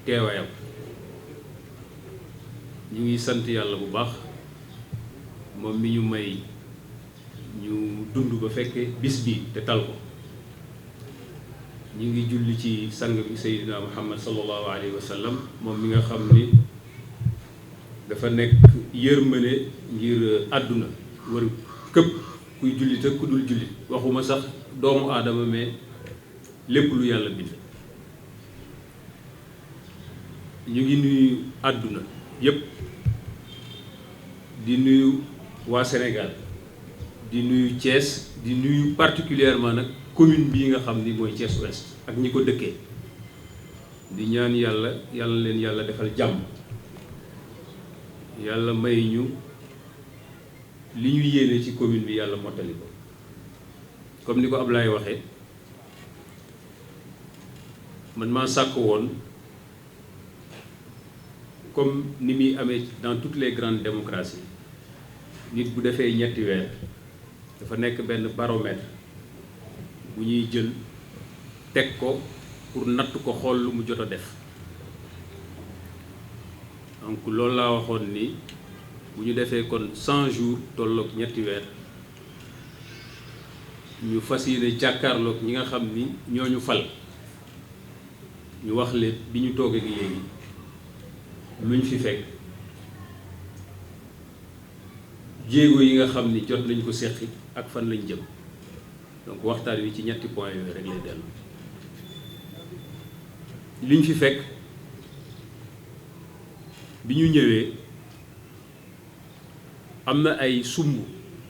teewaayam. ñu ngi sant yàlla bu baax moom mi ñu may ñu dund ba fekke bis bi te tal ko. ñu ngi julli ci sang bi Seydina Muhammad sallallahu alayhi wa sallam moom mi nga xam ni dafa nekk yërmande ngir àdduna wër këpp kuy jullit ak ku dul jullit waxuma sax doomu aadama mais lépp lu yàlla bind. ñu ngi nuyu àdduna yépp di nuyu waa Sénégal di nuyu Thiès di nuyu particulièrement nag commune bii nga xam ni mooy Thiès Ouest ak ñi ko dëkkee di ñaan yàlla leen yàlla defal jàmm yàlla may ñu li ñu yéene ci commune bi yàlla mottali ko comme ni ko Ablaye waxee man maa sàkk woon comme ni muy amee dans toutes les grandes démocraties nit bu defee ñetti weer dafa nekk benn baromètre bu ñuy jël teg ko pour natt ko xool lu mu jot a def donc loolu laa waxoon ni bu ñu defee kon 100 jours tolloog ñetti weer ñu fas yéene jàkkaarloog ñi nga xam ni ñooñu fal ñu wax leen bi ñu toogee léegi luñ fi fekk jéego yi nga xam ni jot nañ ko seqi ak fan lañ jëm donc waxtaan wi ci ñetti point yooyu rek lay dellu liñ fi fekk bi ñu ñëwee am na ay sumb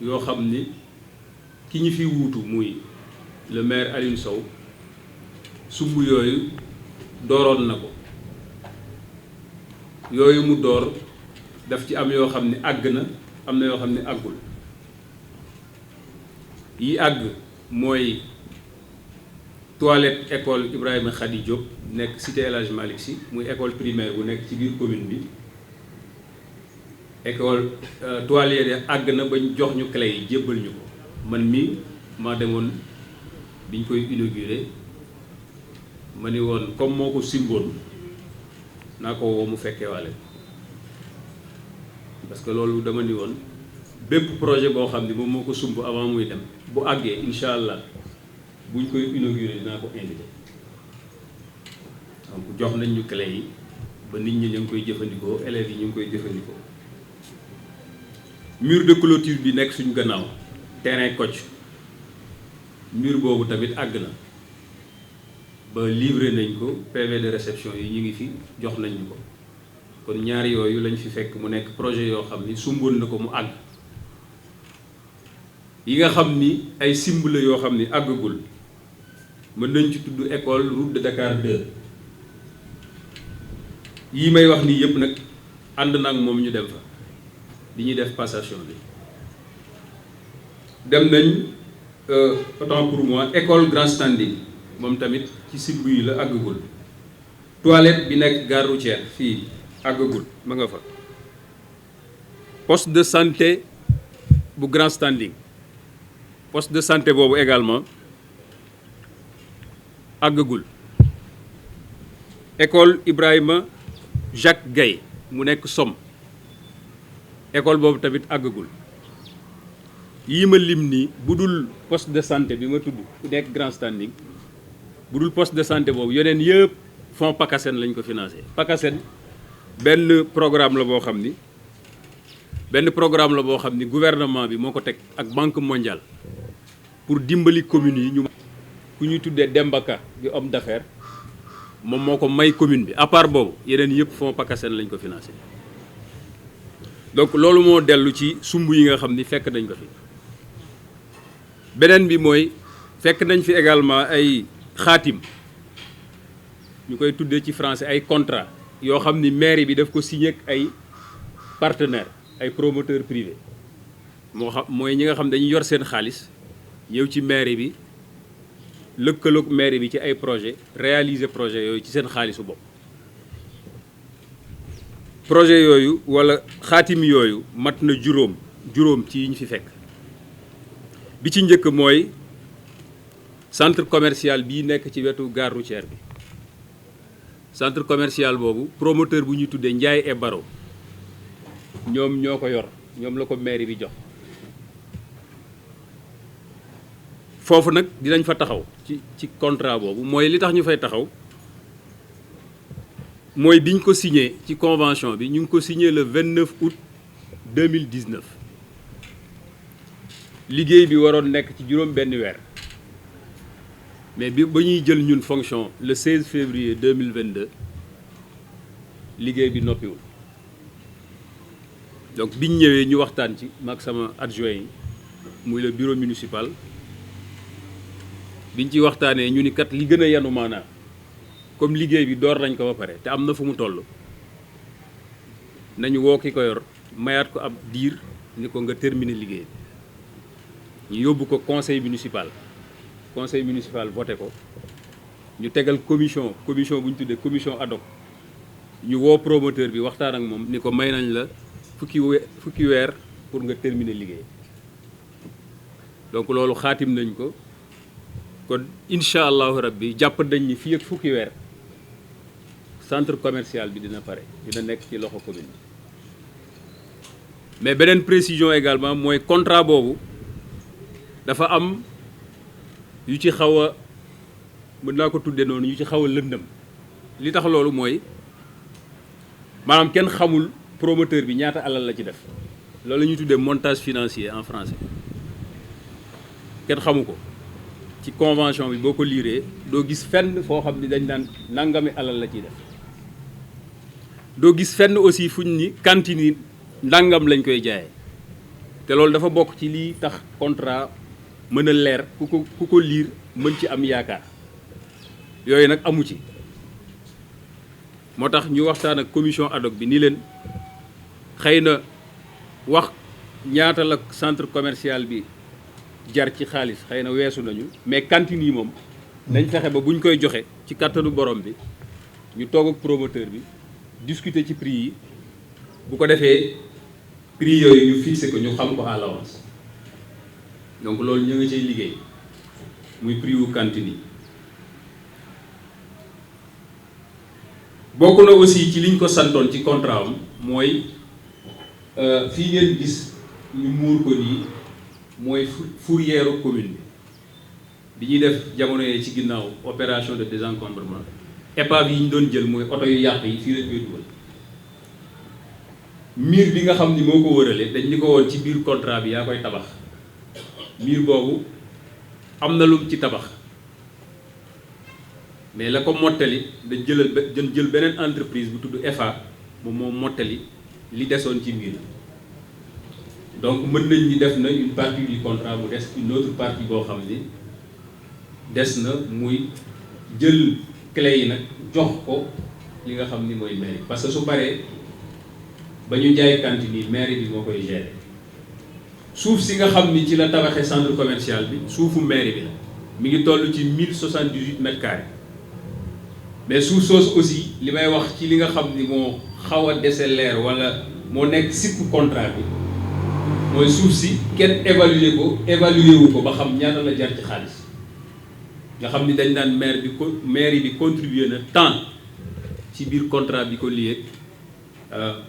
yoo xam ni ki ñu fi wuutu muy le maire Alioune Sow sumb yooyu dooroon na ko yooyu mu door daf ci am yoo xam ne àgg na am na yoo xam ne àggul yi àgg mooy toilette école Ibrahima Khady Diop nekk cité El Hadj Malick Sy muy école primaire bu nekk ci biir commune bi école toilette àgg na ba ñu jox ñu clé yi jébbal ñu ko man mi maa demoon biñ koy inauguré ma ni woon comme moo ko simboon naa ko woo mu fekkee waale parce que loolu dama ni woon bépp projet boo xam ne moom moo ko sumb avant muy dem bu àggee incha allah buñ koy inauguré dinaa ko invité donc jox nañ ñu clé yi ba nit ñi ñu ngi koy jëfandikoo élèves yi ñu ngi koy jëfandikoo mur de clôture bi nekk suñu gannaaw terrain Kocc mur boobu tamit àgg na ba livré nañ ko PV de réception yi ñu ngi fi jox nañ ñu ko kon ñaari yooyu lañ fi fekk mu nekk projet yoo xam ni sumboon na ko mu àgg yi nga xam ni ay simb la yoo xam ni àggagul mën nañ ci tudd école route de Dakar 2 yi may wax nii yëpp nag ànd na ak moom ñu dem fa di ñuy def passation bi dem nañ autant pour moi école grand standing moom tamit ci simb yi la àggagul toilette bi nekk gare routière fii àggagul ma nga fa poste de santé bu grand standing poste de santé boobu également àggagul école Ibrahima Jacques Gaye mu nekk Somme école boobu tamit àggagul yii ma lim nii bu dul poste de santé bi ma tudd ku nekk grand standing bu dul poste de santé boobu yeneen yëpp fonds PACASEN lañ ko financé PACASEN benn programme la boo xam ni gouvernement bi moo ko teg ak banque mondiale pour dimbali communes yi ñu ku ñuy tuddee Demba Ka di homme d'affaires moom moo ko may commune bi à part boobu yeneen yëpp fonds PACASEN lañ ko financé donc loolu moo dellu ci sumb yi nga xam ni fekk nañ ko fi beneen bi mooy fekk nañ fi également ay xaatim ñu koy tuddee ci français ay contrat yoo xam ni mairie bi daf ko signé ak ay partenaires ay promoteurs privés moo xam mooy ñi nga xam dañuy yor seen xaalis ñëw ci mairie bi lëkkaloog mairie bi ci ay projet réaliser projet yooyu ci seen xaalisu bopp projet yooyu wala xaatim yooyu mat na juróom ci yi ñu fi fekk bi ci njëkk mooy centre commercial bii nekk ci wetu gare routière bi centre commercial boobu promoteur bu ñuy tuddee Ndiaye et Baro ñoom ñoo ko yor, ñoom la ko mairie bi jox. foofu nag dinañ fa taxaw ci contrat boobu mooy li tax ñu fay taxaw mooy biñ ko signé ci convention bi ñu ngi ko signé le 29 août 2019 liggéey bi waroon nekk ci juróom benn weer mais bi ba ñuy jël ñun fonction le 16 février 2022 liggéey bi noppiwul. donc biñ ñëwee ñu waxtaan ci maag sama adjoint yi muy le bureau municipal biñ ci waxtaanee ñu ni kat li gën a yanu maanaa comme liggéey bi door nañ ko ba pare te am na fu mu toll nañu woo ki ko yor mayaat ko ab diir ni ko nga terminer liggéey ñu yóbbu ko conseil municipal voté ko ñu tegal commission bu ñu tuddee commission ad hoc ñu woo promoteur bi waxtaan ak moom ni ko may nañ la fukki weer pour nga terminer liggéey. donc loolu xaatim nañ ko kon incha allahu rabbi jàpp nañ ni fii ak fukki weer centre commercial bi dina pare, dina nekk ci loxo commune bi. mais beneen précision également mooy contrat boobu dafa am yu ci xaw a mën naa ko tudde noonu yu ci xaw a lëndëm li tax loolu mooy maanaam kenn xamul promoteur bi ñaata alal la ci def loolu la ñuy tuddee montage financier en français kenn xamu ko ci convention bi boo ko liiree doo gis fenn foo xam ni dañ naan nangami alal la ciy def doo gis fenn aussi fuñ ni cantine yi ndàngam lañ koy jaayee te loolu dafa bokk ci lii tax contrat mën a leer ku ko liir mën ci am yaakaar yooyu nag amu ci moo tax ñu waxtaan ak commission ad hoc bi ni leen xëy na wax ñaata la centre commercial bi jar ci xaalis xëy na weesu nañu mais cantine yi moom nañ fexe ba buñ koy joxe ci kàttanu borom bi ñu toog ak promoteur bi discuter ci prix yi bu ko defee prix yooyu ñu fixé ko ñu xam ko à l'avance donc loolu ñu ngi ciy liggéey muy prix wu cantine yi. bokk na aussi ci liñ ko santoon ci contrat am mooy fii ngeen gis ñu muur ko nii mooy fourrière commune bi ñuy def jamono yee ci ginnaaw opération de désencombrement épave yi ñu doon jël mooy oto yu yàq yi fii lañ koy dugal. miir bi nga xam ni moo ko wërale dañ ni ko woon ci biir contrat bi yaa koy tabax miir boobu am na lum ci tabax mais la ko mottali dañ jël beneen entreprise bu tudd EFA moom moo mottali li desoon ci miir donc mën nañ ni def na une partie du contrat mu des une autre partie boo xam ni des na muy jël clé yi nag jox ko li nga xam ni mooy mairie parce que su paree ba ñu jaay cantine yi mairie bi moo koy gérer suuf si nga xam ni ci la tabaxee centre commercial bi suufu mairie bi la mi ngi toll ci 1078 mètres carrés mais suuf soosu aussi li may wax ci li nga xam ni moo xaw a dese leer wala moo nekk sipp contrat bi mooy suuf si kenn évaluer wu ko ba xam ñaata la jar ci xaalis nga xam ni dañ naan mairie bi contribuer na tant ci biir contrat bi ko lié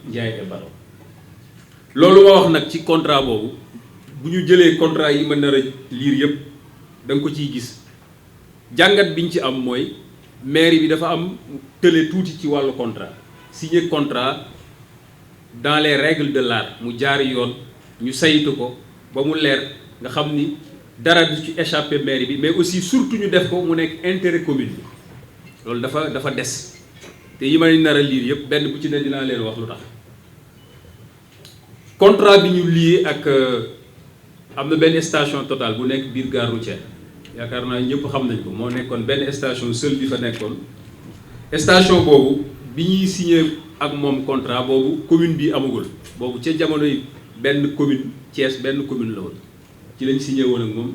Ndiaye et Baro loolu ma wax nag ci contrat boobu bu ñu jëlee contrat yi ma nar a liir yëpp da nga ko ciy gis jàngat biñ ci am mooy mairie bi dafa am tële tuuti ci wàllu contrat signer contrat dans les règles de l'art mu jaari yoon ñu saytu ko ba mu leer nga xam ni dara du ci échappé mairie bi mais aussi surtout ñu def ko mu nekk intérêt commune bi loolu dafa des te yi ma nar a liir yëpp benn bu ci ne dinaa leen wax lu tax contrat bi ñu lié ak am na benn station Total bu nekk biir gare routière yaakaar naa ñëpp xam nañ ko moo nekkoon benn station seul bi fa nekkoon station boobu bi ñuy signé ak moom contrat boobu commune bi amagul boobu ca jamono yi benn commune Thiès benn commune la woon ci lañ signé woon ak moom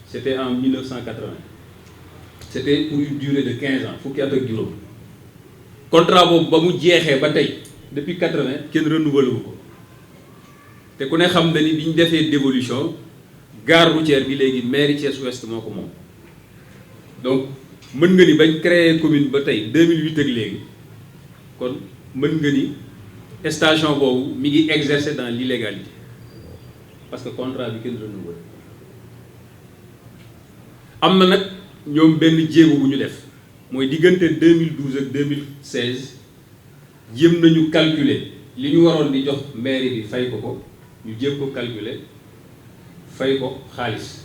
c'était en 1980 c'était pour une durée de 15 ans fukki at ak juróom contrat boobu ba mu jeexee ba tey depuis 80 kenn renouvelé wu ko te ku ne xam na ni bi ñu defee dévolution gare routière bi léegi mairie Thiès Ouest moo ko moom donc mën nga ni bañ créé commune ba tey 2008 ak léegi kon mën nga ni station boobu mi ngi exercer dans l'illégalité parce que contrat bi kenn renouvelé am na nag ñoom benn jéego bu ñu def mooy diggante 2012 ak 2016 jéem nañu calculer li ñu waroon di jox mairie bi fay ko ñu jéem ko calculer fay ko xaalis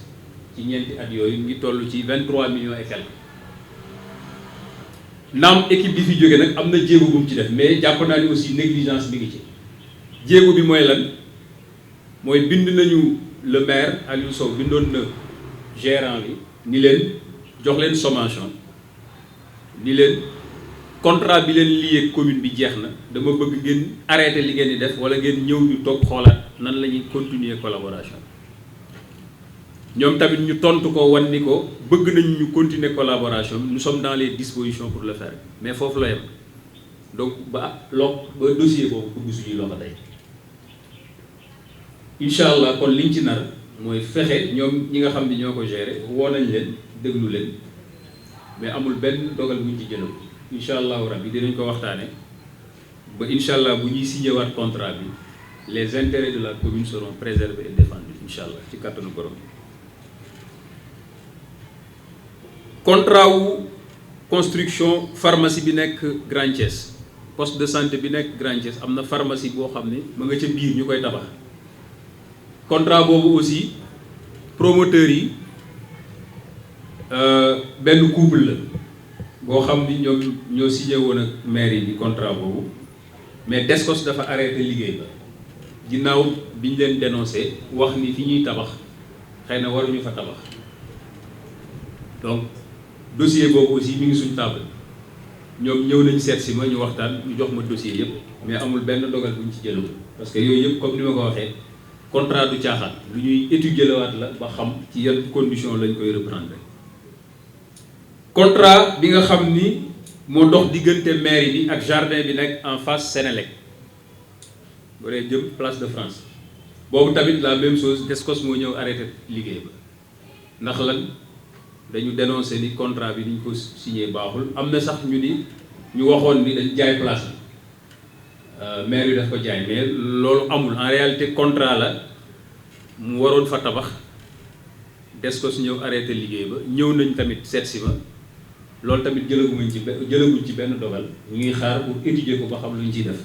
ci ñeenti at yooyu ngi toll ci 23 millions et quelques naam équipe bi fi jóge nag am na jéego bu mu ci def mais jàpp naa ni aussi négligence bi ngi ci jéego bi mooy lan mooy bind nañu le maire Aliou Sow bindoon na gérant bi ni leen jox leen sommation ni leen contrat bi leen lié commune bi jeex na dama bëgg ngeen arrêté li ngeen di def wala ngeen ñëw ñu toog xoolaat nan la ñuy continuer collaboration ñoom tamit ñu tontu ko wan ni ko bëgg nañ ñu continuer collaboration nous sommes dans les dispositions pour le faire mais foofu la yem donc ba dossier boobu dugg suñuy loxo tey incha allah kon liñ ci nar mooy fexe ñoom ñi nga xam ne ñoo ko gérer woo nañ leen déglu leen mais amul benn dogal buñ ci jëlal incha allahu rabbi dinañ ko waxtaane ba incha allah bu ñuy signé waat contrat bi les intérêts de la commune seront préservés et défendus incha allah ci kàttanu borom. contrat wu construction pharmacie bi nekk Grand Thiès poste de santé bi nekk Grand Thiès am na pharmacie boo xam ne ma nga ca biir ñu koy tabax contrat boobu aussi promoteurs yi benn couple la boo xam ni ñoom ñoo signé woon ak mairie bi contrat boobu mais Descos dafa arrêté liggéey ba ginnaaw bi ñu leen dénoncé wax ni fi ñuy tabax xëy na waruñu fa tabax donc dossier boobu aussi mi ngi suñ table ñoom ñëw nañ seet si ma ñu waxtaan ñu jox ma dossier yëpp mais amul benn dogal bu ñu ci jëlul parce que yooyu yëpp comme ni ma ko waxee contrat du caaxaan lu ñuy étudier la waat la ba xam ci yan condition lañ koy reprendre. contrat bi nga xam ni moo dox diggante mairie bi ak jardin bi nekk en face Sénélec bu dee jëm place de France boobu tamit la même chose Descos moo ñëw arrêté liggéey ba ndax lan dañu dénoncé ni contrat bi niñ ko signé baaxul am na sax ñu ni ñu waxoon ni dañ jaay place bi maire yi daf ko jaay mais loolu amul en réalité contrat la mu waroon fa tabax Descos ñëw arrêté liggéey ba ñëw nañ tamit seet si ma loolu tamit jëlaguñ ci benn dogal ñu ngi xaar pour étudier ko ba xam lu ñu ciy def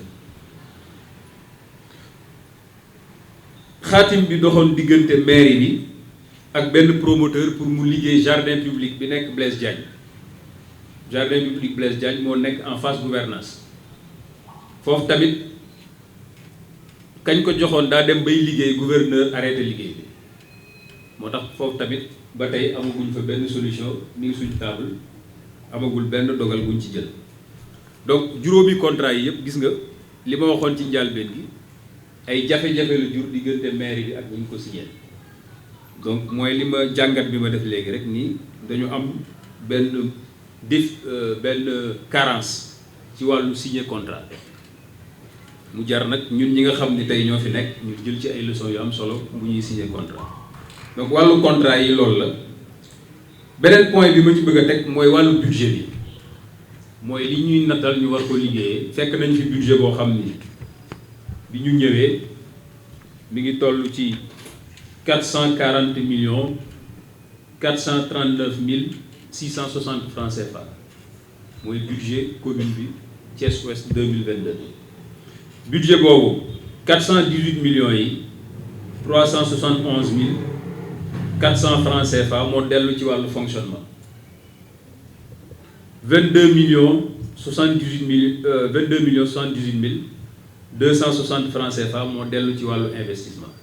xaatim bi doxoon diggante mairie bi ak benn promoteur pour mu liggéey jardin public bi nekk Blaise Diagne jardin public Blaise Diagne moo nekk en face gouvernance foofu tamit kañ ko joxoon daa dem bay liggéey gouverneur arrêté liggéey bi moo tax foofu tamit ba tey amaguñ fa benn solution mi ngi suñ table amagul benn dogal buñ ci jël donc juróomi contrat yi yëpp gis nga li ma waxoon ci njàlbeen gi ay jafe-jafe la jur diggante mairie bi ak ñu ko signé donc mooy li ma jàngat bi ma def léegi rek nii dañu am benn benn carence ci wàllu signé contrat mu jar nag ñun ñi nga xam ni tey ñoo fi nekk ñu jël ci ay leçons yu am solo bu ñuy signé contrat donc wàllu contrat yi loolu la beneen point bi ma ci bëgg a teg mooy wàllu budget bi mooy li ñuy nattal ñu war ko liggéeyee fekk nañ fi budget boo xam ni bi ñu ñëwee mi ngi toll ci 440 millions 439 mille 660 francs CFA mooy budget commune bi Thiès Ouest 2022 budget boobu 418 millions yi 371 mille 400 francs CFA moo dellu ci wàllu fonctionnement 22 millions 78 mille 22 millions 78 mille 260 francs CFA moo dellu ci wàllu investissement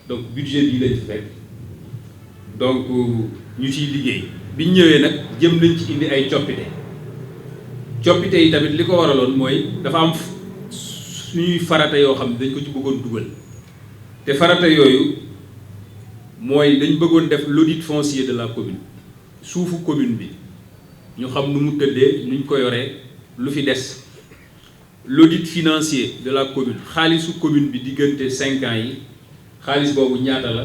donc budget bii lañ fi fekk donc ñu ciy liggéey bi ñu ñëwee nag jëm nañ ci indi ay coppite yi tamit li ko waraloon mooy dafa am suñuy farata yoo xam ne dañ ko ci bëggoon dugal te farata yooyu mooy dañ bëggoon def l'audit foncier de la commune suufu commune bi ñu xam nu mu tëddee nuñ ko yoree lu fi des l'audit financier de la commune xaalisu commune bi diggante 5 ans yi xaalis boobu ñaata la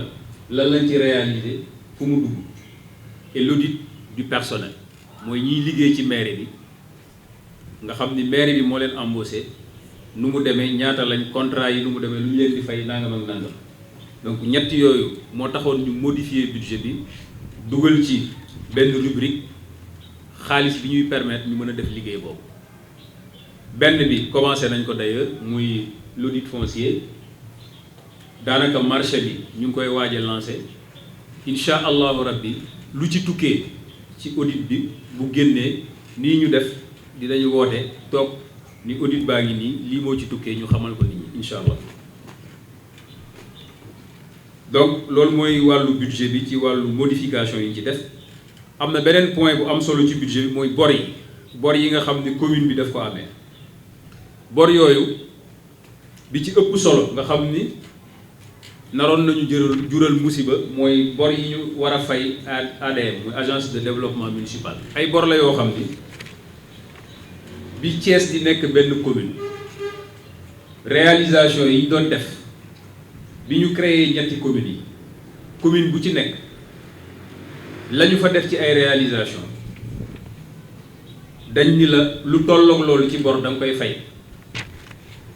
lan lañ ci réaliser fu mu dugg et l'audit du personnel mooy ñiy liggéey ci mairie bi nga xam ni mairie bi moo leen embauché nu mu demee ñaata lañ contrat yi nu mu demee lu ñu leen di fay nangam ak nangam donc ñett yooyu moo taxoon ñu modifier budget bi dugal ci benn rubrique xaalis bi ñuy permettre ñu mën a def liggéey boobu. benn bi commencé nañ ko d'ailleurs muy l'audit foncier daanaka marché bi ñu ngi koy waaj a lancé incha allahu rabbi lu ci tukkee ci audit bi bu génnee nii ñu def dinañu woote toog ni audit baa ngi nii lii moo ci tukkee ñu xamal ko nit ñi incha allah. donc loolu mooy wàllu budget bi ci wàllu modification yi ci def. am na beneen point bu am solo ci budget bi mooy bor yi nga xam ni commune bi daf ko amee bor yooyu bi ci ëpp solo nga xam ni naroon nañu jural musiba mooy bor yi ñu war a fay ADM muy agence de développement municipal. ay bor la yoo xam ni bi Thiès di nekk benn commune réalisation yi ñu doon def bi ñu créé ñetti communes yi commune bu ci nekk la ñu fa def ci ay réalisation dañ ni la lu tolloog loolu ci bor da nga koy fay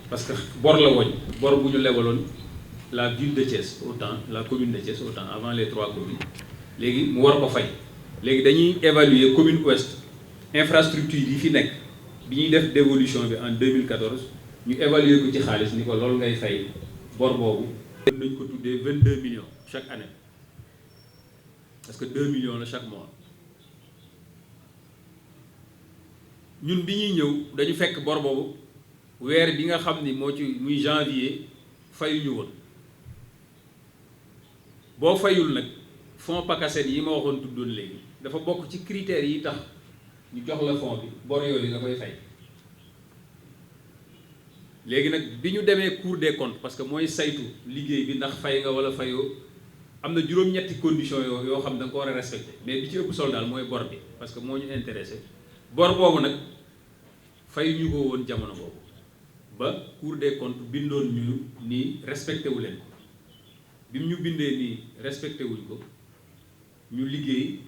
parce que bor la woñ bor bu ñu lebaloon la ville de Thiès autant la commune de Thiès autant avant les 3 communes léegi mu war ko fay léegi dañuy évaluer commune ouest infrastructure yi fi nekk bi ñuy def dévolution bi en 2014 ñu évaluer ko ci xaalis ni ko loolu ngay fay bor boobu nañ ko tuddee 22 millions chaque année parce que 2 millions la chaque mois ñun bi ñuy ñëw dañu fekk bor boobu weer bi nga xam ni moo ci muy janvier fayuñu woon boo fayul nag fonds PACASEN yi ma waxoon tuddoon léegi dafa bokk ci critères yi tax ñu jox la fonds bi bor yooyu nga koy fay léegi nag bi ñu demee Cour des comptes parce que mooy saytu liggéey bi ndax fay nga wala fayoo am na juróom-ñetti conditions yoo xam da nga ko war a respecté mais bi ci ëpp solo daal mooy bor bi parce que moo ñu intéressé bor boobu nag fayuñu ko woon jamono boobu ba Cour des comptes bindoon ñu nii respecté wu leen ko bi mu ñu bindee nii respecté wuñ ko ñu liggéey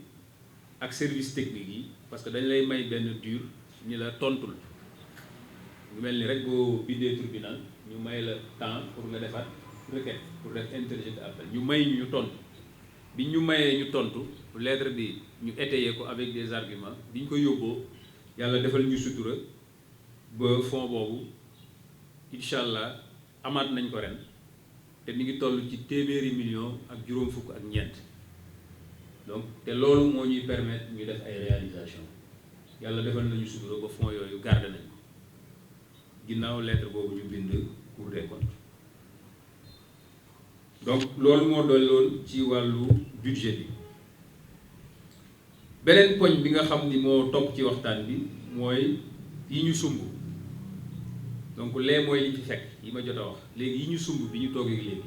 ak service technique yi parce que dañ lay may benn dur ni la tontul ñu mel ni rek boo bindee tribunal ñu may la temps pour nga defaat requête pour def interjeté appel ñu may ñu tontu bi ñu mayee ñu tontu lettre bi ñu étayé ko avec des arguments bi ñu ko yóbboo yàlla defal ñu sutura ba fond boobu incha allah amaat nañ ko ren te mi ngi toll ci téeméeri million ak juróom fukk ak ñeent donc te loolu moo ñuy permettre ñu def ay réalisation yàlla defal nañu sutura ba fond yooyu garder nañ ko ginnaaw lettre boobu ñu bind Cour des comptes donc loolu moo doon loolu ci wàllu budget bi beneen poñ bi nga xam ni moo topp ci waxtaan bi mooy yi ñu sumb donc lee mooy li ci fekk yi ma jot a wax léegi yi ñu sumb bi ñu toogee léegi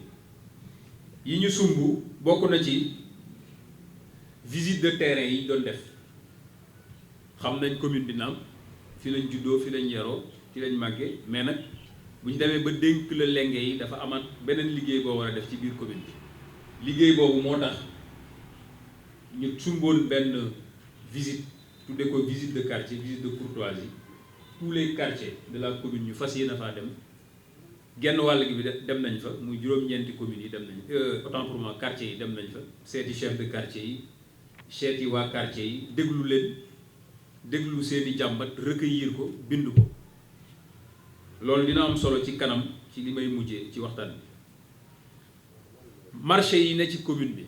yi ñu sumb bokk na ci visite de terrain yi ñu doon def xam nañ commune bi naam fi lañ juddoo fi lañ yaroo fi lañ màggee mais nag bu ñu demee ba dénk la lenge yi dafa amaat beneen liggéey boo war a def ci biir commune bi liggéey boobu moo tax ñu sumboon benn visite tudde ko visite de quartier visite de courtoisie tous les quartiers de la commune ñu fas yéene faa dem genn wàll gi bi dem nañ fa muy juróom-ñeenti communes yi dem nañ autant pour moi quartiers yi dem nañ fa seeti chef de quartier yi seeti waa quartier yi déglu leen déglu seeni jàmbat recueillir ko bind ko loolu dina am solo ci kanam ci li may mujjee ci waxtaan bi marché yi ne ci commune bi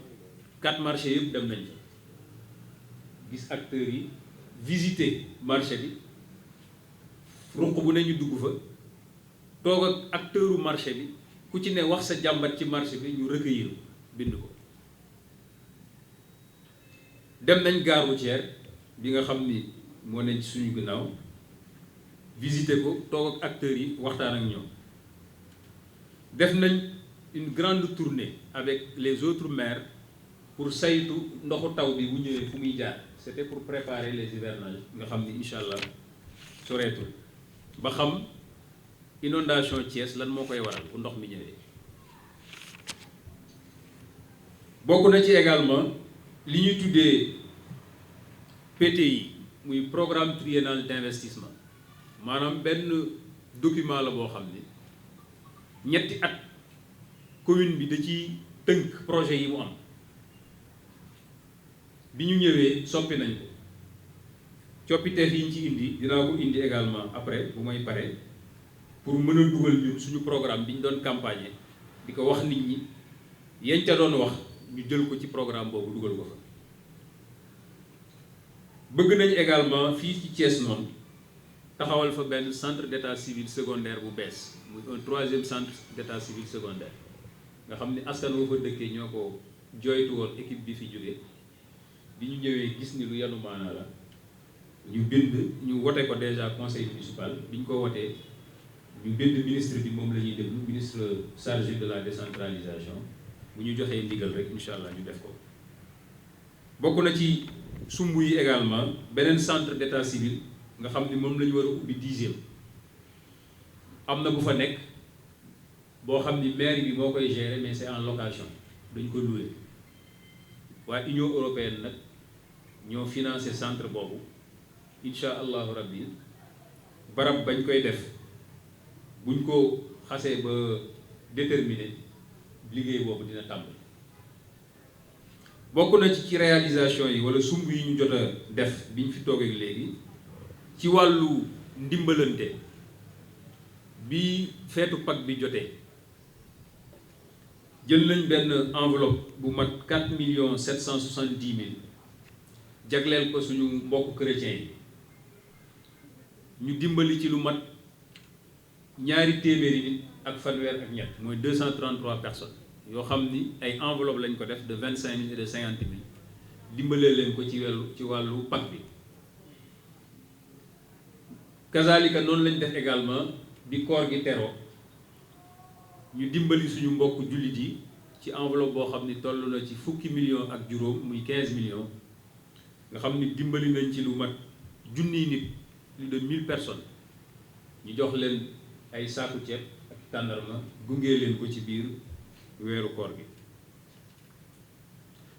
4 marché yëpp dem nañ fa gis acteurs yi visiter marché bi ruq bu ne ñu dugg fa toog ak acteuru marché bi ku ci ne wax sa jàmbat ci marché bi ñu recueillir bind ko dem nañ gare routière bi nga xam ni moo ne ci suñu ginnaaw visiter ko toog ak acteurs yi waxtaan ak ñoom def nañ une grande tournée avec les autres maires pour saytu ndoxu taw bi bu ñëwee fu muy jaar c'était pour préparer les hivernages nga xam ni incha allah soreetul ba xam inondation Thiès lan moo koy waral bu ndox mi ñëwee bokk na ci également li ñuy tuddee PTI muy programme triennal d'investissement maanaam benn document la boo xam ni ñetti at commune bi da ci tënk projet yi mu am bi ñu ñëwee soppi nañ ko coppiteef yi ñu ci indi dinaa ko indi également après bu may pare pour mën a dugal ñun suñu programme bi ñu doon campagne di ko wax nit ñi yañ ca doon wax ñu jël ko ci programme boobu dugal ko fa. bëgg nañ également fii ci Thiès noonu taxawal fa benn centre d'état civil secondaire bu bees muy un 3e centre d'état civil secondaire nga xam ni askan woo fa dëkkee ñoo ko jooytu woon équipe bi fi jógee bi ñu ñëwee gis ni lu yanu maanaa la ñu bind ñu wote ko déjà conseil municipal bi ñu ko wotee ñu bind ministre bi moom la ñuy déglu ministre chargé de la décentralisation bu ñu joxee ndigal rek incha allah ñu def ko. bokk na ci sumb yi également beneen centre d'état civil nga xam ni moom la ñu war a ubbi 10e am na bu fa nekk boo xam ni maire bi moo koy gérer mais c'est en location dañ ko louer waaye Union européenne nag ñoo financé centre boobu incha allahu rabbi barab bañ koy def buñ ko xasee ba déterminer liggéey boobu dina tàmbali. bokk na ci réalisation yi wala sumb yi ñu jot a def biñ fi toogee léegi ci wàllu ndimbalante bi feetu Pâques bi jotee jël nañ benn enveloppe bu mat 4,770,000 jagleel ko suñu mbokk chrétiens yi ñu dimbali ci lu mat 200 nit ak fanweer ak ñett mooy 233 personnes yoo xam ni ay enveloppe lañ ko def de 25,000 et de 50,000 dimbalee leen ko ci wàllu Pâques bi. kazalika noonu lañ def également bi koor gi teroo ñu dimbali suñu mbokk jullit yi ci enveloppe boo xam ni toll na ci fukki millions ak juróom muy 15 millions nga xam ni dimbali nañ ci lu mat junniy nit plus de 1000 personnes ñu jox leen ay saaku ceeb ak tàndarma gungee leen ko ci biir weeru koor gi.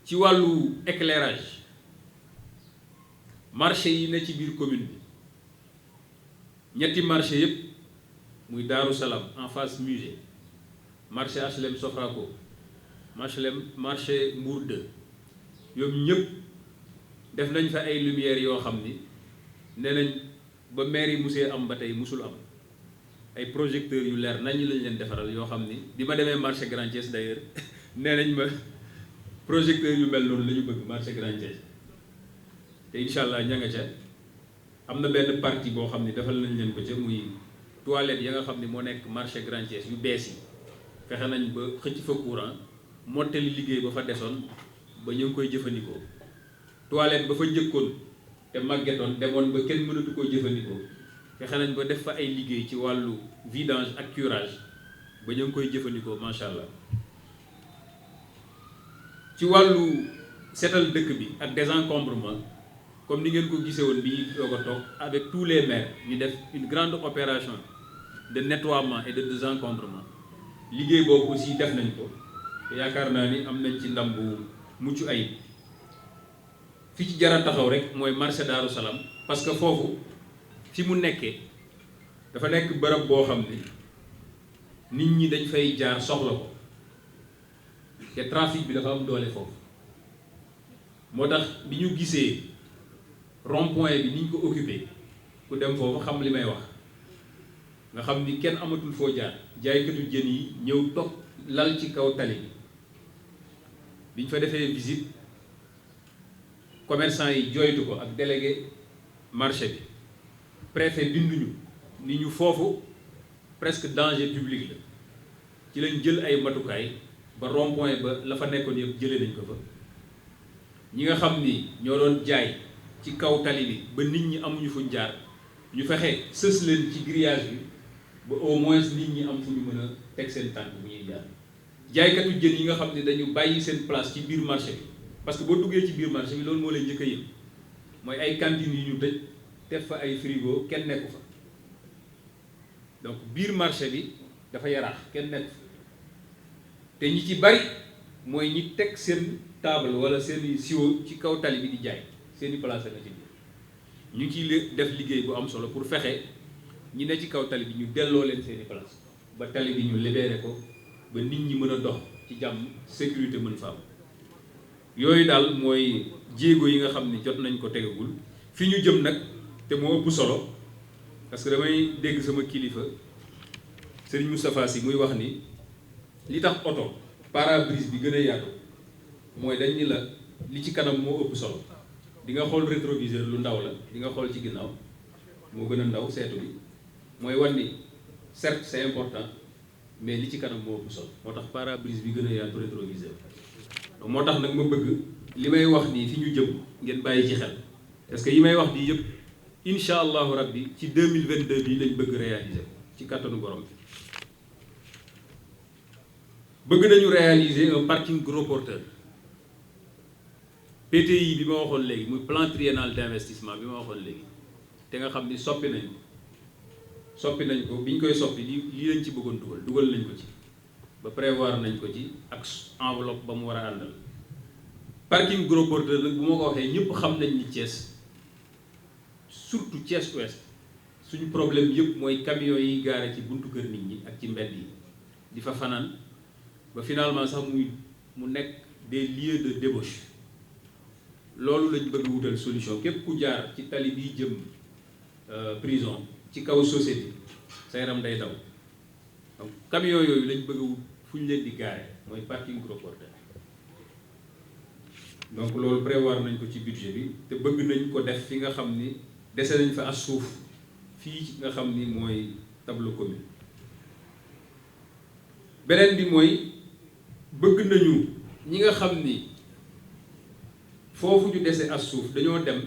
ci wàllu éclairage marché yi ne ci biir commune bi ñetti marché yépp muy Daaru Salaam en face musée, marché HLM Sofraco, marché Mbour 2 yooyu ñëpp def nañ fa ay lumières yoo xam ni nee nañ ba maire yi musee am ba tey musul am ay projecteurs yu leer nañ lañ leen defaral yoo xam ni bi ma demee marché Grand Thiès d'ailleurs nee nañ ma projecteurs yu mel noonu la ñu bëgg marché Grand Thiès te incha allah ña nga ca am na benn partie boo xam ni defal nañ leen ko ca muy toilette ya nga xam ni moo nekk marché Grand Thiès yu bees yi fexe nañ ba xëcc fa courant mottali liggéey ba fa desoon ba ñu ngi koy jëfandikoo toilette ba fa njëkkoon te màggetoon demoon ba kenn mënatu koo jëfandikoo fexe nañ ba def fa ay liggéey ci wàllu vidange ak curage ba ñu ngi koy jëfandikoo macha allah. ci wàllu setal dëkk bi ak désencombrement comme ni ngeen ko gisee woon bi ñu doog a toog avec tous les maires ñu def une grande opération de nettoiement et de désencombrement liggéey boobu aussi def nañ ko te yaakaar naa ni am nañ ci ndam bu mucc ayib. fi ci jara taxaw rek mooy marché Daaru Salaam parce que foofu fi mu nekkee dafa nekk bërëb boo xam ni nit ñi dañ fay jaar soxla ko te trafic bi dafa am doole foofu moo tax bi ñu gisee rond-point bi ni ñu ko occupé ku dem foofu xam li may wax nga xam ni kenn amatul foo jaar jaaykatu jën yi ñëw toog lal ci kaw tali bi biñ fa defee visite commerçant yi jooytu ko ak délégué marché bi préfet binduñu ni ñu foofu presque danger public la ci lañ jël ay matukaay ba rond-point ba la fa nekkoon yëpp jëlee nañ ko fa ñi nga xam ni ñoo doon jaay ci kaw tali bi ba nit ñi amuñu fuñ jaar ñu fexe sës leen ci grillage bi ba au moins nit ñi am fu ñu mën a teg seen tànk bu ñuy jaar jaaykatu jën yi nga xam ne dañu bàyyi seen place ci biir marché bi parce que boo duggee ci biir marché bi loolu moo leen njëkk a yëg mooy ay cantines yu ñu tëj def fa ay frigo kenn nekku fa donc biir marché bi dafa yaraax kenn nekku fa te ñi ci bari mooy ñi teg seen table wala seen siwo ci kaw tali bi di jaay seeni place nga ci biir ñu ngi ciy def liggéey bu am solo pour fexe ñi ne ci kaw tali bi ñu delloo leen seeni place ba tali bi ñu libéré ko ba nit ñi mën a dox ci jàmm sécurité mën fa am yooyu daal mooy jéego yi nga xam ni jot nañ ko tegagul fi ñu jëm nag te moo ëpp solo parce que damay dégg sama kilifa Serigne Moustapha Sy muy wax ni li tax oto pare-brise bi gën a yaatu mooy dañ ni la li ci kanam moo ëpp solo di nga xool rétroviseur lu ndaw la di nga xool ci ginnaaw moo gën a ndaw seetu bi mooy wan ni certes c'est important mais li ci kanam moo ëpp solo moo tax pare-brise bi gën a yaatu rétroviseur moo tax nag ma bëgg li may wax nii fi ñu jëm ngeen bàyyi ci xel parce que yi may wax nii yëpp incha allahu rabbi ci 2022 bii lañ bëgg réaliser ci kattanu borom bi bëgg nañu réaliser un parking gros porteur PTI bi ma waxoon léegi muy plan triennal d'investissement bi ma waxoon léegi te nga xam ni soppi nañ ko bi ñu koy soppi lii lañ ci bëggoon dugal nañ ko ci ba prévoir nañ ko ci ak enveloppe ba mu war a àndal parking gros porteur nag bu ma ko waxee ñëpp xam nañ ni Thiès surtout Thiès Ouest suñu problème yëpp mooy camions yi gaare ci buntu kër nit ñi ak ci mbedd yi di fa fanaan ba finalement sax mu nekk des lieux de débauche loolu lañ bëgg wutal solution képp ku jaar ci tali bi jëm prison ci kaw société sa yaram day daw donc camions yooyu lañ bëgg a wut fu ñu leen di gaare mooy parking gros porteur donc loolu prévoir nañ ko ci budget bi te bëgg nañ ko def fi nga xam ni dese nañ fa as suuf fii nga xam ni mooy tableau commune beneen bi mooy bëgg nañu ñi nga xam ni foofu ñu dese as suuf dañoo dem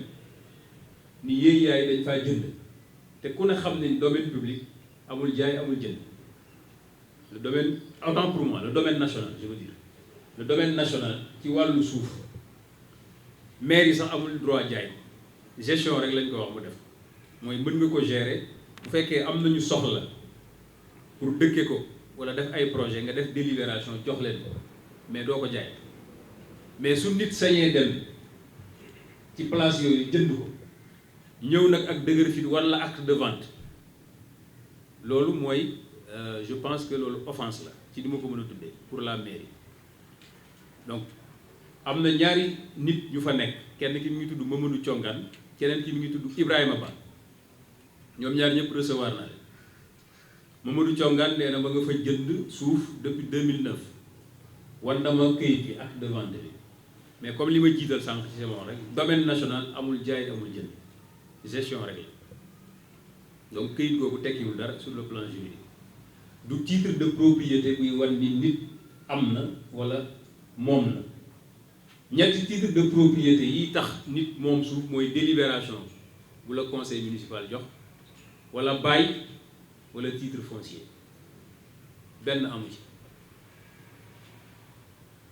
ni yéey yaay dañ faa jënd te ku ne xam ne domaine public amul jaay amul jënd le domaine autant pour moi le domaine national je veux dire le domaine national ci wàllu suuf maire yi sax amul droit jaay gestion rek lañ ko wax mu def mooy mën nga ko gérer bu fekkee am nañu soxla pour dëkke ko wala def ay projet nga def délibération jox leen ko mais doo ko jaay mais su nit sañee dem ci place yooyu jënd ko ñëw nag ak dëgër fit wala acte de vente loolu mooy je pense que loolu offense la ci di ma ko mën a tuddee pour la mairie donc am na ñaari nit ñu fa nekk kenn ki mi ngi tudd Mamadou Thiongane keneen ki mi ngi tudd Ibrahima Ba ñoom ñaar ñëpp recevoir naa leen Mamadou Thiongane nee na ba nga fa jënd suuf depuis 2009 wan na ma këyit gi acte de vente bi mais comme li ma jiital sànq ci sama rek domaine national amul jaay amul jënd gestion rek la donc këyit googu tekkiwul dara sur le plan juridique du titre de propriété buy wan ni nit am na wala moom na ñetti titre de propriété yi tax nit moom suuf mooy délibération bu la conseil municipal jox wala bail wala titre foncier benn amu ci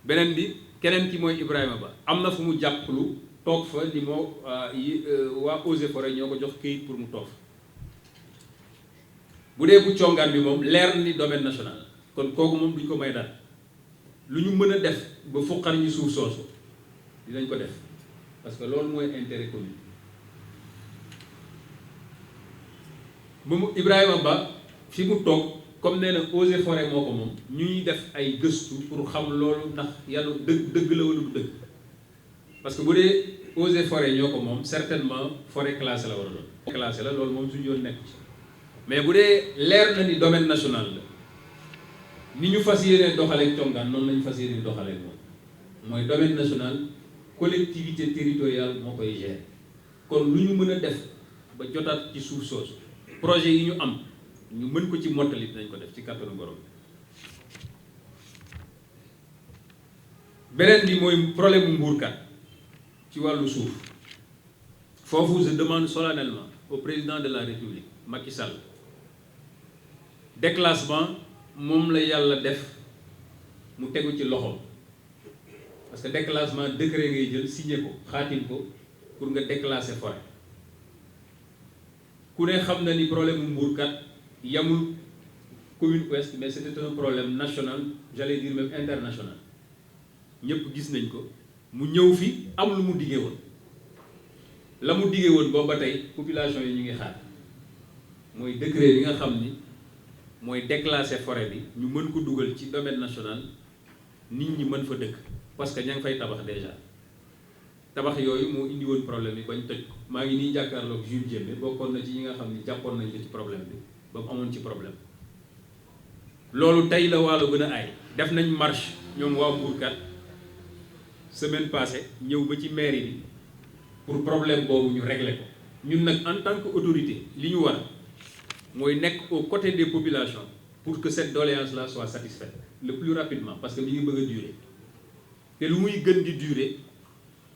beneen bi keneen ki mooy Ibrahima Ba am na fu mu jàppalu toog fa ni moo waa Eaux et Forêts ñoo ko jox këyit pour mu toog bu dee bu congaan bi moom leer ni domaine national kon kooku moom duñ ko may dara lu ñu mën a def ba fuqar ñi suuf soosu dinañ ko def parce que loolu mooy intérêt commun moom Ibrahima Ba fi mu toog comme nee na Eaux et Forêts moo ko moom ñuy def ay gëstu pour xam loolu ndax yàlla dëgg la wala du dëgg parce que bu dee Eaux et Forêts ñoo ko moom certainement forêt classée la war a doon classée la loolu moom suñu yoon nekk ci mais bu dee leer na ni domaine national la ni ñu fas yéene doxaleeg congaan noonu lañu fas yéene doxaleeg moom mooy domaine national collectivité territoriale moo koy gérer kon lu ñu mën a def ba jotaat ci suuf soosu projet yi ñu am ñu mën ko ci mottali dinañ ko def ci kàttanu borom beneen bi mooy problème mu mbuurkat ci wàllu suuf foofu je demande solennellement au président de la République Macky Sall déclassement moom la yàlla def mu tegu ci loxoom parce que déclassement décret ngay jël signé ko xaatim ko pour nga déclasser forêt ku ne xam na ni problème mu mbuurkat yamul commune ouest mais c'était un problème national j'allais dire même international ñëpp gis nañ ko mu ñëw fi am lu mu diggee woon la mu diggee woon boobu ba tey population yi ñu ngi xaar mooy décret bi nga xam ni mooy déclasser forêt bi ñu mën ko dugal ci domaine national nit ñi mën fa dëkk parce que ña ngi fay tabax déjà tabax yooyu moo indi woon problème yi bañ tëj ko maa ngi nii jàkkaarloog Jules Diémé bokkoon na ci ñi nga xam ni jàppoon nañ ko ci problème bi ba mu amoon ci problème loolu tey la Waalo gën a aay def nañ marche ñoom waa Mbourkat semaine passée ñëw ba ci mairie bi pour problème boobu ñu régler ko ñun nag en tant que autorité li ñu war mooy nekk aux côtés des populations pour que cette doléance là soit satisfaite le plus rapidement parce que mi ngi bëgg a durer te lu muy gën di durer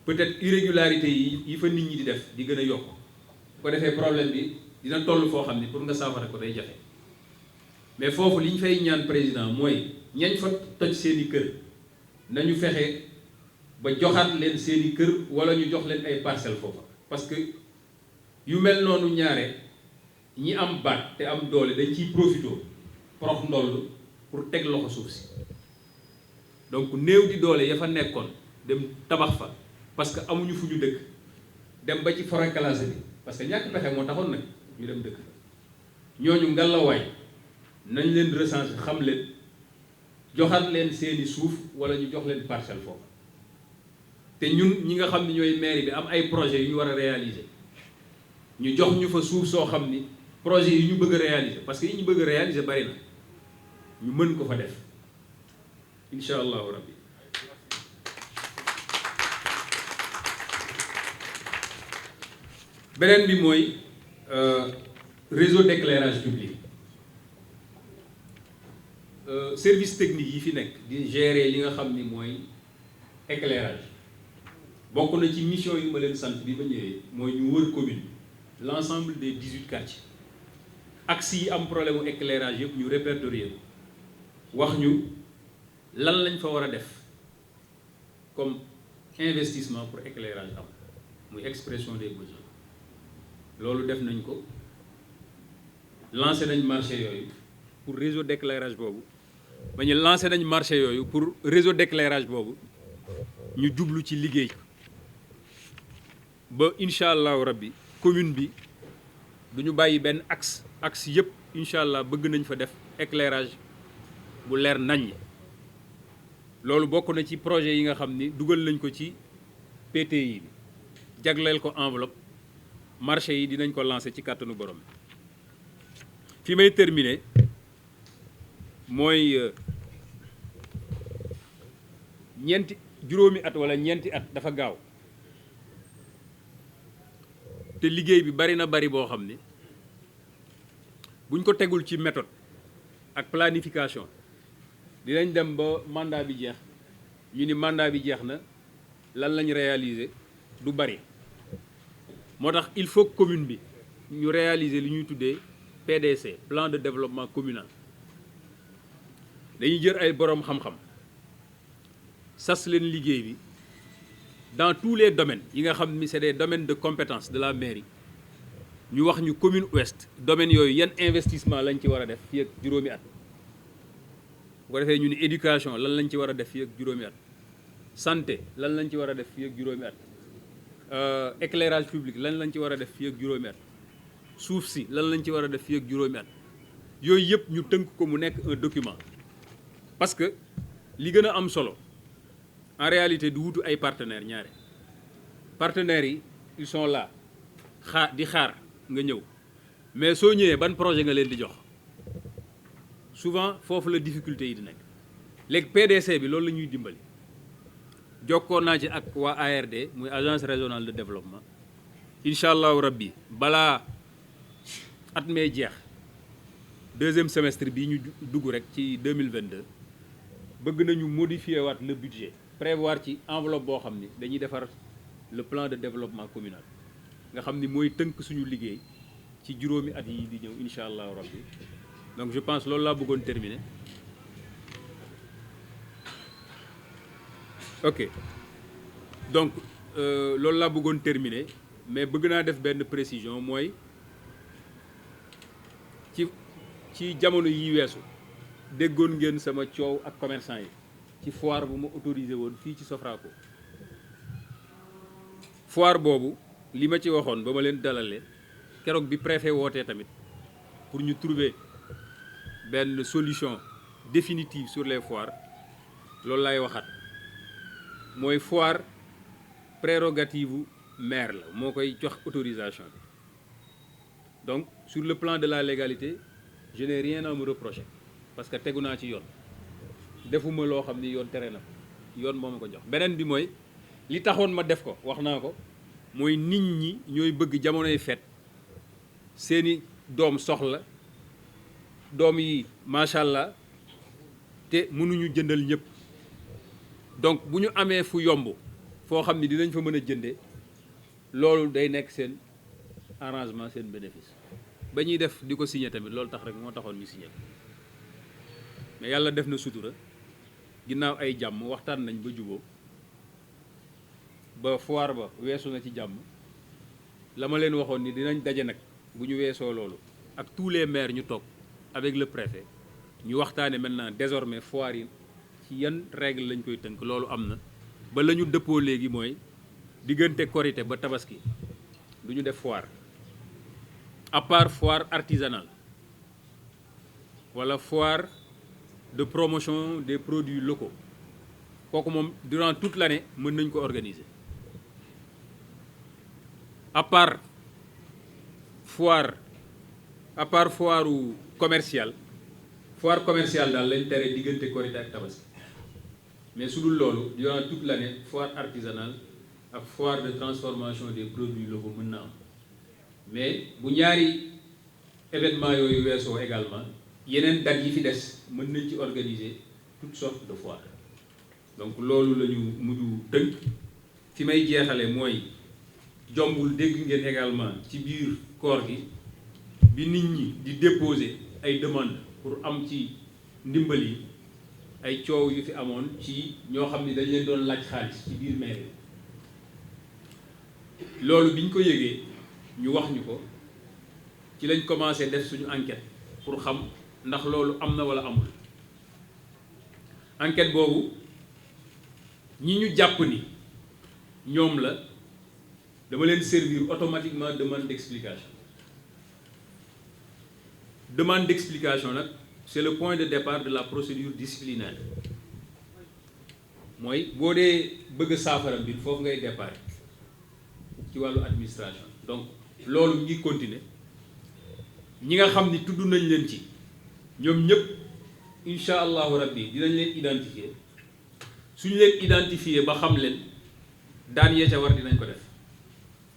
peut-être irrégularité yi fa nit ñi di def di gën a yokk bu ko defee problème bi dina toll foo xam ni pour nga saafara ko day jafe mais foofu li ñu fay ñaan président mooy ñañ fa toj seeni kër nañu fexe ba joxaat leen seeni kër wala ñu jox leen ay parcelles foofa parce que yu mel noonu ñaare ñi am baat te am doole dañ ciy profité prox ndoll pour teg loxo suuf si donc néew di doole ya fa nekkoon dem tabax fa parce que amuñu fu ñu dëkk dem ba ci forêt classée bi parce que ñàkk pexe moo taxoon nag ñu dem dëkk fa ñooñu ngalawaay nañ leen recenser xam leen joxaat leen seeni suuf wala ñu jox leen parcelle foofu te ñun ñi nga xam ne ñooy mairie bi am ay projets yu ñu war a réaliser ñu jox ñu fa suuf soo xam ni projet yi ñu bëgg a réaliser parce que yi ñu bëgg a réaliser bari na ñu mën ko fa def incha allahu rabbi beneen bi mooy réseau d'éclairage public service technique yi fi nekk di gérer li nga xam ni mooy éclairage bokk na ci mission yu ma leen sant bi ba ñëwee mooy ñu wër commune l'ensemble des 18 quartiers axes yi am problème mu éclairage yëpp ñu répertorier wax ñu lan lañ fa war a def comme investissement pour éclairage am muy expression des besoins loolu def nañ ko lancé nañ marché yooyu pour réseau d'éclairage boobu ba ñu lancé nañ marché yooyu pour réseau d'éclairage boobu ñu jublu ci liggéey ba incha allahu rabbi commune bi du ñu bàyyi benn axe yëpp incha allah bëgg nañ fa def éclairage bu leer naññ loolu bokk na ci projet yi nga xam ni dugal nañ ko ci PTI bi jagleel ko enveloppe marché yi dinañ ko lancer ci kàttanu borom fi may terminer mooy juróomi at wala ñeenti at dafa gaaw te liggéey bi bari na bari boo xam ni buñ ko tegul ci méthode ak planification dinañ dem ba mandat bi jeex ñu ni mandat bi jeex na lan lañ réaliser du bari moo tax il faut que commune bi ñu réaliser li ñuy tuddee PDC plan de développement communal dañuy jël ay boroom xam-xam sas leen liggéey bi dans tous les domaines yi nga xam ni c'est des domaines de compétence de la mairie ñu wax ñu commune ouest domaines yooyu yan investissement lañ ci war a def fii ak juróomi at bu ko defee ñu ni éducation lan lañ ci war a def fii ak juróomi at santé lan lañ ci war a def fii ak juróomi at éclairage public lan lañ ci war a def fii ak juróomi at suuf si lan lañ ci war a def fii ak juróomi at yooyu yëpp ñu tënk ko mu nekk un document parce que li gën a am solo en réalité du wutu ay partenaires ñaare partenaires yi ils sont là di xaar nga ñëw mais soo ñëwee ban projet nga leen di jox souvent foofu la difficulté yi di nekk léegi PDC bi loolu la ñuy dimbali jokkoon naa ci ak waa ARD muy agence régionale de développement incha allahu rabbi balaa at mee jeex deuxième semestre bii ñu dugg rek ci 2022 bëgg nañu modifier waat le budget prévoir ci enveloppe boo xam ni dañuy defar le plan de développement communal nga xam ni mooy tënk suñu liggéey ci juróomi at yi di ñëw incha allahu rabbi donc je pense loolu laa bëggoon terminer ok donc loolu laa bëggoon terminer mais bëgg naa def benn précision mooy ci jamono yi weesu déggoon ngeen sama coow ak commerçant yi ci foire bu ma autorisé woon fii ci Sofraco foire boobu li ma ci waxoon ba ma leen dalalee keroog bi préfet wootee tamit pour ñu trouver benn solution définitive sur les foires loolu lay waxaat mooy foire prérogative maire la moo koy jox autorisation bi donc sur le plan de la légalité je n'ai rien à me reprocher parce que tegu naa ci yoon defuma loo xam ni yoon tere na ko yoon moo ma ko jox. beneen bi mooy li taxoon ma def ko wax naa ko mooy nit ñi ñooy bëgg jamonoy fête seeni doom soxla doom yi macha allah te mënuñu jëndal ñëpp donc bu ñu amee fu yomb foo xam ni dinañ fa mën a jëndee loolu day nekk seen arrangement seen bénéfice ba ñuy def di ko signé tamit loolu tax rek moo taxoon ñu signé mais yàlla def na sutura ginnaaw ay jàmm waxtaan nañ ba juboo ba foire ba weesu na ci jàmm la ma leen waxoon ni dinañ daje nag bu ñu weesoo loolu ak tous les maires ñu toog avec le préfet ñu waxtaane maintenant désormais foire yi ci yan règle lañ koy tënk loolu am na ba la ñu dëppoo léegi mooy diggante korité ba tabaski du ñu def foire à part foire artisanale wala foire de promotion des produits locaux kooku moom durant toute l'année mën nañ ko organiser à part foire commerciale daal lañ tere diggante korité ak tabaski mais su dul loolu durant toute l'année foire artisanale ak foire de transformation des produits locaux mën na am mais bu ñaari événement yooyu weesoo également yeneen dates yi fi des mën nañ ci organiser toutes sortes de foires donc loolu la ñu mujj tënk fi may jeexale mooy jombul dégg ngeen également ci biir koor gi bi nit ñi di déposer ay demandes pour am ci ndimbal yi ay coow yu fi amoon ci ñoo xam ni dañ leen doon laaj xaalis ci biir mairie loolu bi ñu ko yëgee ñu wax ñu ko ci lañ commencé def suñu enquête pour xam ndax loolu am na walla amul enquête boobu ñi ñu jàpp ni ñoom la dama leen servir automatiquement demande d'explication nag c'est le point de départ de la procédure disciplinaire mooy boo dee bëgg saafara mbir foofu ngay départ ci wàllu administration donc loolu ngi continuer ñi nga xam ni tudd nañ leen ci ñoom ñëpp incha allahu rabbi dinañ leen identifier suñu leen identifier ba xam leen daan yee ca war dinañ ko def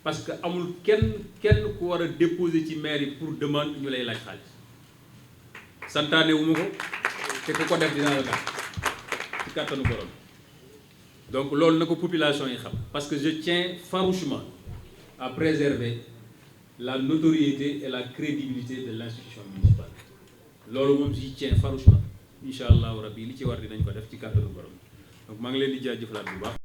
parce que amul kenn ku war a déposer ci mairie pour demande ñu lay laaj xaalis santaane wu ma ko te ku ko def dinaa la def ci kàttanu borom donc loolu na ko population yi xam parce que je tiens farouchement à préserver la notoriété et la crédibilité de l'institution municipale loolu moom j'y tiens farouchement incha allahu rabbi li ci war dinañ ko def ci kàttanu borom donc maa ngi leen di jaajëfalaat bu baax.